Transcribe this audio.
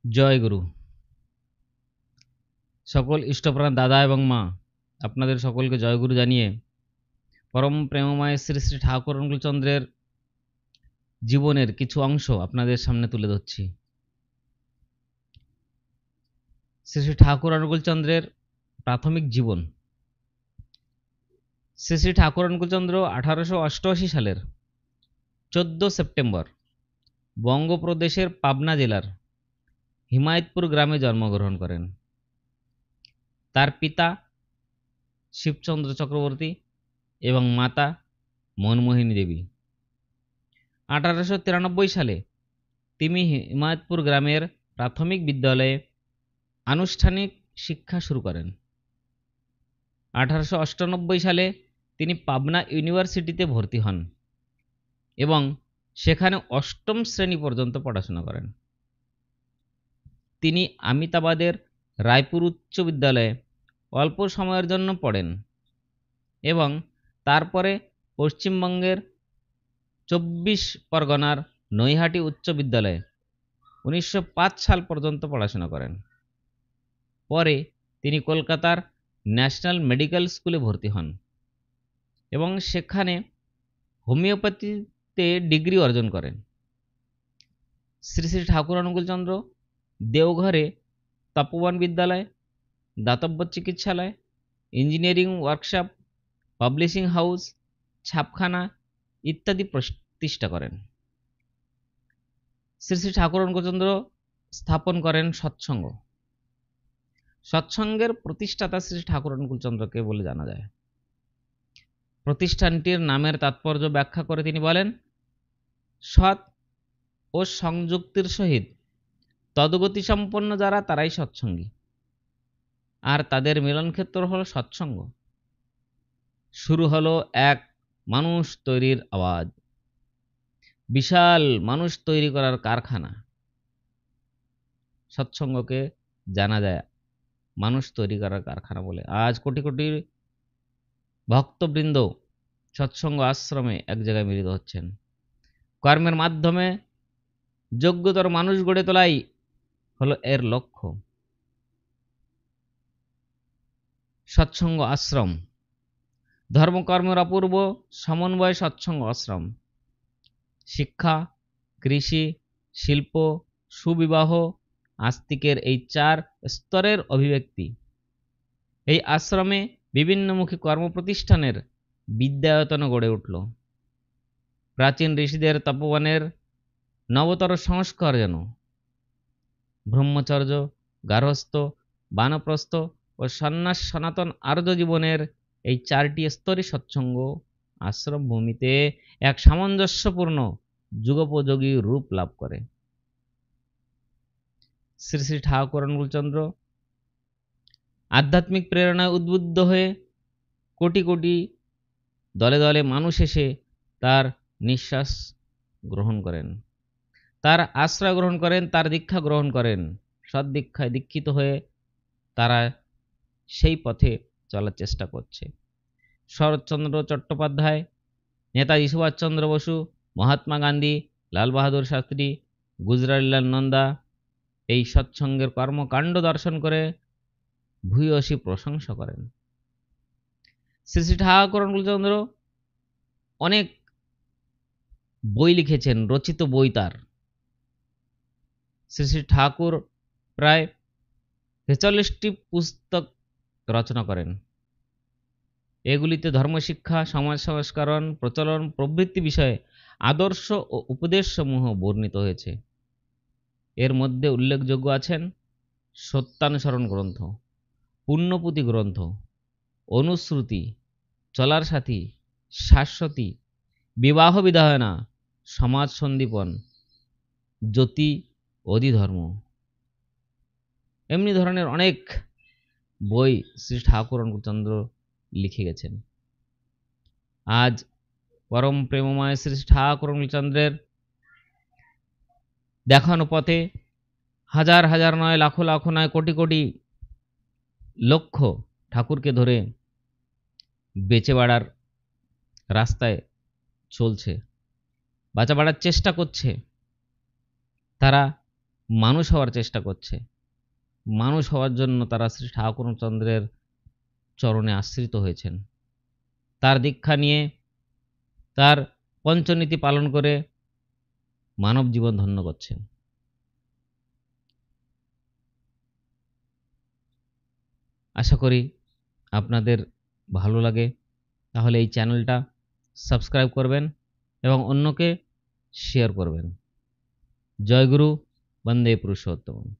জয় গুরু। সকল ইষ্টপ্রাণ দাদা এবং মা, আপনাদের সকলকে জয়গুরু জানিয়ে পরম প্রেমময় শ্রী শ্রী ঠাকুর অনুকূলচন্দ্রের জীবনের কিছু অংশ আপনাদের সামনে তুলে ধরছি। শ্রী শ্রী ঠাকুর অনুকূলচন্দ্রের প্রাথমিক জীবন। শ্রী শ্রী ঠাকুর অনুকূলচন্দ্র 1888 সালের 14 সেপ্টেম্বর বঙ্গপ্রদেশের পাবনা জেলার হিমায়তপুর গ্রামে জন্মগ্রহণ করেন। তার পিতা শিবচন্দ্র চক্রবর্তী এবং মাতা মনমোহিনী দেবী। 1893 সালে তিনি হিমায়তপুর গ্রামের প্রাথমিক বিদ্যালয়ে আনুষ্ঠানিক শিক্ষা শুরু করেন। 1898 সালে তিনি পাবনা ইউনিভার্সিটিতে ভর্তি হন এবং সেখানে অষ্টম শ্রেণী পর্যন্ত পড়াশোনা করেন। তিনি আমিতাবাদের রায়পুর উচ্চ বিদ্যালয়ে অল্প সময়ের জন্য পড়েন এবং তারপরে পশ্চিমবঙ্গের 24 পরগনার নৈহাটি উচ্চ বিদ্যালয়ে 1905 সাল পর্যন্ত পড়াশোনা করেন। পরে তিনি কলকাতার ন্যাশনাল মেডিকেল স্কুলে ভর্তি হন এবং সেখানে হোমিওপ্যাথিতে ডিগ্রি অর্জন করেন। শ্রী শ্রী ঠাকুর অনুকূলচন্দ্র দেওঘরে তপোবন বিদ্যালয়, দাতব্য চিকিৎসালয়, ইঞ্জিনিয়ারিং ওয়ার্কশপ, পাবলিশিং হাউস, ছাপখানা ইত্যাদি প্রতিষ্ঠা করেন। শ্রী শ্রী ঠাকুর অনুকূলচন্দ্র স্থাপন করেন সৎসঙ্গ। সৎসঙ্গের প্রতিষ্ঠাতা শ্রী ঠাকুর অনুকূলচন্দ্রকে বলে জানা যায়। প্রতিষ্ঠানটির নামের তাৎপর্য ব্যাখ্যা করে তিনি বলেন, সৎ ও সংযুক্তির সহিত তদগতি সম্পন্ন যারা তারাই সৎসঙ্গী, আর তাদের মিলনক্ষেত্র হলো সৎসঙ্গ। শুরু হলো এক মানুষ তৈরির আওয়াজ, বিশাল মানুষ তৈরি করার কারখানা। সৎসঙ্গকে জানা যায় মানুষ তৈরি করার কারখানা বলে। আজ কোটি কোটি ভক্তবৃন্দ সৎসঙ্গ আশ্রমে এক জায়গায় মিলিত হচ্ছেন। কর্মের মাধ্যমে যোগ্যতর মানুষ গড়ে তোলাই হলো এর লক্ষ্য। সৎসঙ্গ আশ্রম ধর্মকর্মের অপূর্ব সমন্বয়। সৎসঙ্গ আশ্রম শিক্ষা, কৃষি, শিল্প, সুবিবাহ, আস্তিকের এই 4 স্তরের অভিব্যক্তি। এই আশ্রমে বিভিন্নমুখী কর্মপ্রতিষ্ঠানের বিদ্যায়তন গড়ে উঠল। প্রাচীন ঋষিদের তপবনের নবতর সংস্কার যেন। ব্রহ্মচর্য, গার্হস্থ্য, বানপ্রস্থ ও সন্ন্যাস সনাতন আর্য জীবনের এই 4টি স্তরই সৎসঙ্গ আশ্রম ভূমিতে এক সামঞ্জস্যপূর্ণ যুগোপযোগী রূপ লাভ করে। শ্রী শ্রী ঠাকুর অনুকূলচন্দ্র আধ্যাত্মিক প্রেরণায় উদ্বুদ্ধ হয়ে কোটি কোটি দলে দলে মানুষ এসে তার নিঃশ্বাস গ্রহণ করেন, তার আশ্রয় গ্রহণ করেন, তার দীক্ষা গ্রহণ করেন। সদ্দীক্ষায় দীক্ষিত হয়ে তারা সেই পথে চলার চেষ্টা করছে। শরৎচন্দ্র চট্টোপাধ্যায়, নেতাজি সুভাষচন্দ্র বসু, মহাত্মা গান্ধী, লাল বাহাদুর শাস্ত্রী, গুজরাটলাল নন্দা এই সৎসঙ্গের কর্মকাণ্ড দর্শন করে ভূয়সী প্রশংসা করেন। শ্রী শ্রী ঠাকুর অনুকূলচন্দ্র অনেক বই লিখেছেন, রচিত বই তার। শ্রী শ্রী ঠাকুর প্রায় 43টি পুস্তক রচনা করেন। এগুলিতে ধর্মশিক্ষা, সমাজ সংস্করণ, প্রচলন প্রভৃতি বিষয়ে আদর্শ ও উপদেশসমূহ বর্ণিত হয়েছে। এর মধ্যে উল্লেখযোগ্য আছেন সত্যানুসরণ গ্রন্থ, পুণ্যপুঁথি গ্রন্থ, অনুশ্রুতি, চলার সাথী, শাশ্বতী, বিবাহ বিধায়না, সমাজ সন্দীপন, জ্যোতি, অধিধর্ম। এমনি ধরনের অনেক বই শ্রী ঠাকুর অনুকূলচন্দ্র লিখে গেছেন। আজ পরম প্রেমময় শ্রী ঠাকুর অনুকূলচন্দ্রের দেখানো পথে হাজার হাজার নয়, লাখো লাখো নয়, কোটি কোটি লক্ষ ঠাকুরকে ধরে বেঁচে বাড়ার রাস্তায় চলছে, বাঁচা বাড়ার চেষ্টা করছে। তারা মানুষ হওয়ার চেষ্টা করছে। মানুষ হওয়ার জন্য তারা শ্রী ঠাকুরচন্দ্রের চরণে আশ্রিত হয়েছেন। তার দীক্ষা নিয়ে, তার পঞ্চনীতি পালন করে মানব জীবন ধন্য করছেন। আশা করি আপনাদের ভালো লাগে। তাহলে এই চ্যানেলটা সাবস্ক্রাইব করবেন এবং অন্যকে শেয়ার করবেন। জয় গুরু, বন্দে পুরুষোত্তম।